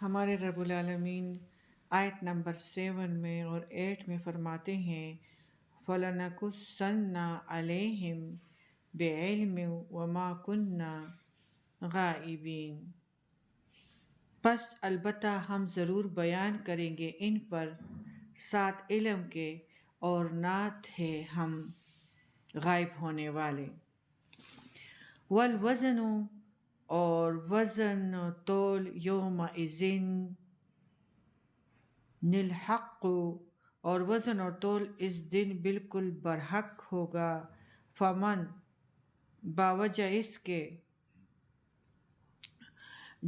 ہمارے رب العالمین آیت نمبر 7 میں اور 8 میں فرماتے ہیں فَلَنَقُصَّنَّ عَلَيْهِمْ بِعِلْمٍ وَمَا كُنَّا غَائِبِينَ، پس البتہ ہم ضرور بیان کریں گے ان پر ساتھ علم کے، اور نہ تھے ہم غائب ہونے والے۔ والوزن، اور وزن تول یومئذ الحق، اور وزن اور تول اس دن بالکل برحق ہوگا۔ فمن، باوجہ اس کے،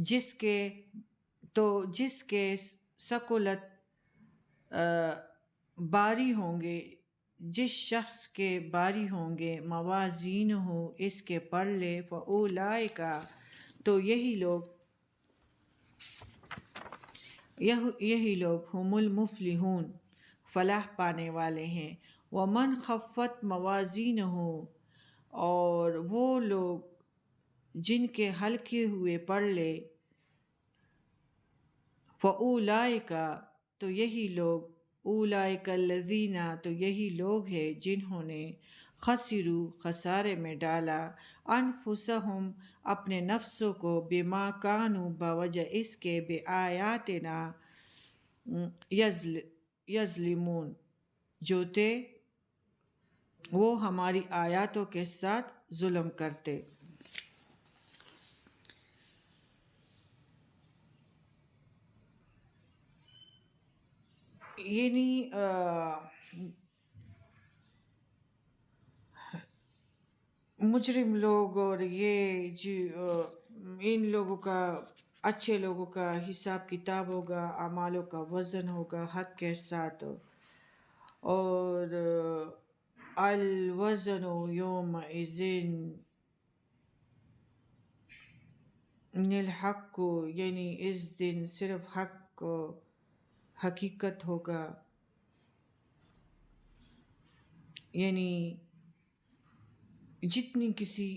جس کے ثقلت باری ہوں گے، جس شخص کے باری ہوں گے موازینہ اس کے پلے، فاولئک، تو یہی لوگ ہم المفلحون، فلاح پانے والے ہیں۔ ومن خفت موازینہ، اور وہ لوگ جن کے ہلکے ہوئے پلے، فاولئک، تو یہی لوگ، اولئک الذین، تو یہی لوگ ہیں جنہوں نے خسروا، خسارے میں ڈالا، انفسہم، اپنے نفسوں کو، بما کانوا، بوجہ اس کے، بآیاتنا یظلمون، جو تھے وہ ہماری آیاتوں کے ساتھ ظلم کرتے۔ یعنی مجرم لوگ اور یہ ان لوگوں کا، اچھے لوگوں کا حساب کتاب ہوگا، اعمالوں کا وزن ہوگا حق کے ساتھ، اور الوزن یومئذ الحق، یعنی اس دن صرف حق حقیقت ہوگا، یعنی جتنی کسی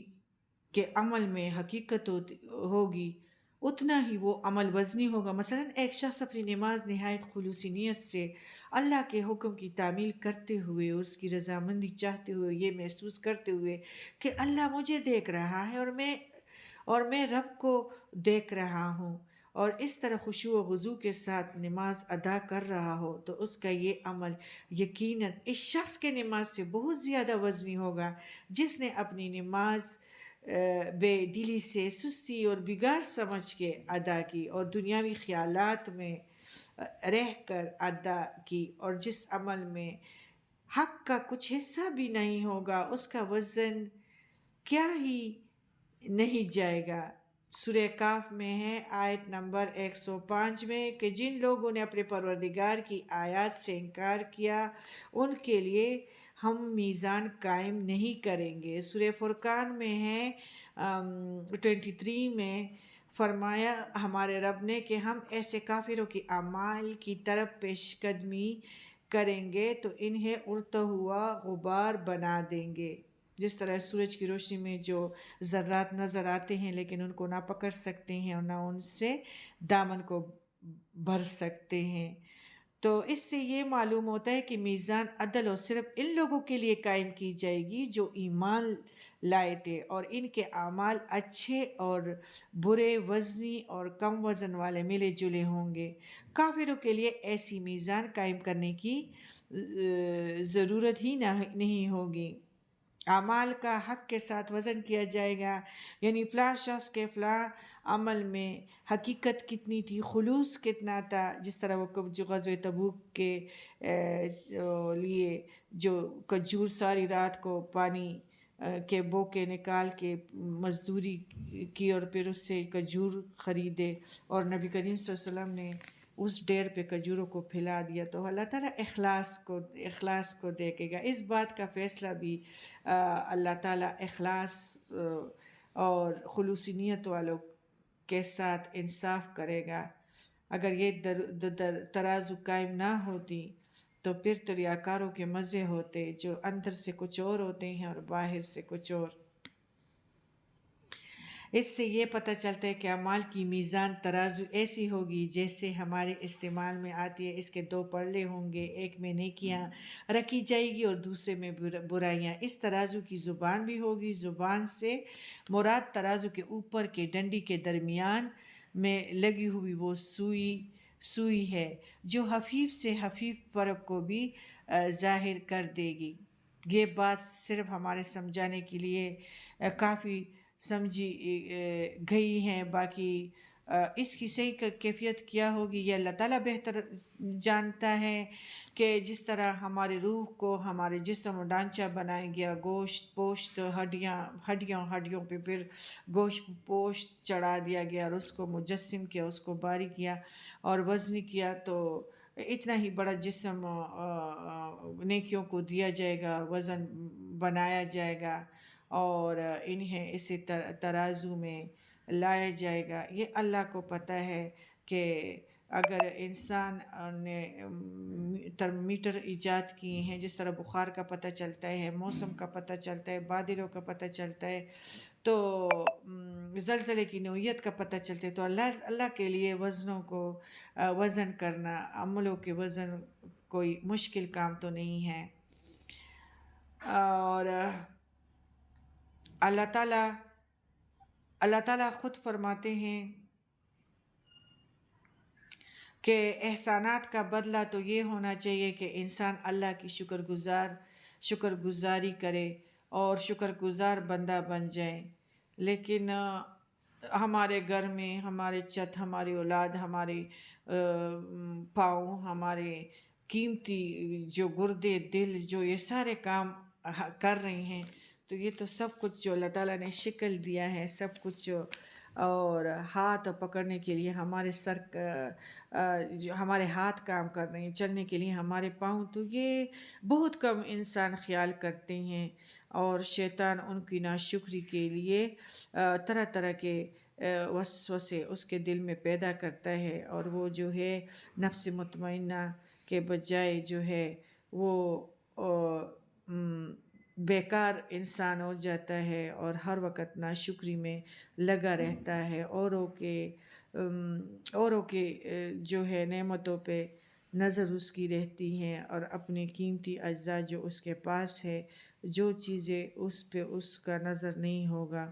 کے عمل میں حقیقت ہوگی اتنا ہی وہ عمل وزنی ہوگا۔ مثلا ایک شخص اپنی نماز نہایت خلوصی نیت سے اللہ کے حکم کی تعمیل کرتے ہوئے اور اس کی رضامندی چاہتے ہوئے، یہ محسوس کرتے ہوئے کہ اللہ مجھے دیکھ رہا ہے اور میں رب کو دیکھ رہا ہوں، اور اس طرح خشوع و خضوع کے ساتھ نماز ادا کر رہا ہو، تو اس کا یہ عمل یقیناً اس شخص کے نماز سے بہت زیادہ وزنی ہوگا جس نے اپنی نماز بے دلی سے، سستی اور بگاڑ سمجھ کے ادا کی اور دنیاوی خیالات میں رہ کر ادا کی، اور جس عمل میں حق کا کچھ حصہ بھی نہیں ہوگا اس کا وزن کیا ہی نہیں جائے گا۔ سورہ کاف میں ہے آیت نمبر 105 میں کہ جن لوگوں نے اپنے پروردگار کی آیات سے انکار کیا ان کے لیے ہم میزان قائم نہیں کریں گے۔ سورہ فرقان میں ہے 23 میں فرمایا ہمارے رب نے کہ ہم ایسے کافروں کی اعمال کی طرف پیش قدمی کریں گے تو انہیں اڑتا ہوا غبار بنا دیں گے، جس طرح سورج کی روشنی میں جو ذرات نظر آتے ہیں لیکن ان کو نہ پکڑ سکتے ہیں اور نہ ان سے دامن کو بھر سکتے ہیں۔ تو اس سے یہ معلوم ہوتا ہے کہ میزان عدل اور صرف ان لوگوں کے لیے قائم کی جائے گی جو ایمان لائے تھے، اور ان کے اعمال اچھے اور برے، وزنی اور کم وزن والے ملے جلے ہوں گے۔ کافروں کے لیے ایسی میزان قائم کرنے کی ضرورت ہی نہیں ہوگی۔ اعمال کا حق کے ساتھ وزن کیا جائے گا، یعنی فلاں شخص کے فلاں عمل میں حقیقت کتنی تھی، خلوص کتنا تھا، جس طرح وہ جو غزوہ تبوک کے لیے جو کھجور ساری رات کو پانی کے بوکے نکال کے مزدوری کی اور پھر اس سے کھجور خریدے، اور نبی کریم صلی اللہ علیہ وسلم نے اس ڈیر پہ کھجوروں کو پھیلا دیا، تو اللہ تعالیٰ اخلاص کو دیکھے گا۔ اس بات کا فیصلہ بھی اللہ تعالیٰ اخلاص اور خلوصی نیت والوں کے ساتھ انصاف کرے گا۔ اگر یہ ترازو قائم نہ ہوتی تو پھر تو ریاکاروں کے مزے ہوتے جو اندر سے کچھ اور ہوتے ہیں اور باہر سے کچھ اور۔ اس سے یہ پتہ چلتا ہے کہ اعمال کی میزان ترازو ایسی ہوگی جیسے ہمارے استعمال میں آتی ہے، اس کے دو پلڑے ہوں گے، ایک میں نیکیاں رکھی جائے گی اور دوسرے میں برائیاں۔ اس ترازو کی زبان بھی ہوگی، زبان سے مراد ترازو کے اوپر کے ڈنڈی کے درمیان میں لگی ہوئی وہ سوئی ہے جو حفیف سے حفیف فرق کو بھی ظاہر کر دے گی۔ یہ بات صرف ہمارے سمجھانے کے لیے کافی سمجھی گئی ہیں، باقی اس کی صحیح کیفیت کیا ہوگی یہ اللہ تعالیٰ بہتر جانتا ہے، کہ جس طرح ہمارے روح کو ہمارے جسم و ڈھانچہ بنایا گیا، گوشت پوشت ہڈیوں پہ پھر گوشت پوشت چڑھا دیا گیا اور اس کو مجسم کیا، اس کو باری کیا اور وزنی کیا، تو اتنا ہی بڑا جسم نیکیوں کو دیا جائے گا، وزن بنایا جائے گا اور انہیں اسے ترازو میں لایا جائے گا۔ یہ اللہ کو پتہ ہے کہ اگر انسان نے ترمومیٹر ایجاد کیے ہیں، جس طرح بخار کا پتہ چلتا ہے، موسم کا پتہ چلتا ہے، بادلوں کا پتہ چلتا ہے، تو زلزلے کی نوعیت کا پتہ چلتا ہے، تو اللہ کے لیے وزنوں کو وزن کرنا، عملوں کے وزن کوئی مشکل کام تو نہیں ہے۔ اور اللہ تعالیٰ خود فرماتے ہیں کہ احسانات کا بدلہ تو یہ ہونا چاہیے کہ انسان اللہ کی شکر گزاری کرے اور شکر گزار بندہ بن جائے۔ لیکن ہمارے گھر میں ہمارے چھت، ہماری اولاد، ہمارے پاؤں، ہمارے قیمتی جو گردے، دل، جو یہ سارے کام کر رہے ہیں، تو یہ تو سب کچھ جو اللہ تعالیٰ نے شکل دیا ہے، سب کچھ، اور ہاتھ پکڑنے کے لیے ہمارے جو ہمارے ہاتھ کام کر رہے ہیں، چلنے کے لیے ہمارے پاؤں، تو یہ بہت کم انسان خیال کرتے ہیں، اور شیطان ان کی ناشکری کے لیے طرح طرح کے وسوسے اس کے دل میں پیدا کرتا ہے، اور وہ جو ہے نفس مطمئنہ کے بجائے جو ہے وہ بیکار انسان ہو جاتا ہے اور ہر وقت ناشکری میں لگا رہتا ہے، اوروں کے جو ہے نعمتوں پہ نظر اس کی رہتی ہیں، اور اپنے قیمتی اجزاء جو اس کے پاس ہے، جو چیزیں اس پہ اس کا نظر نہیں ہوگا،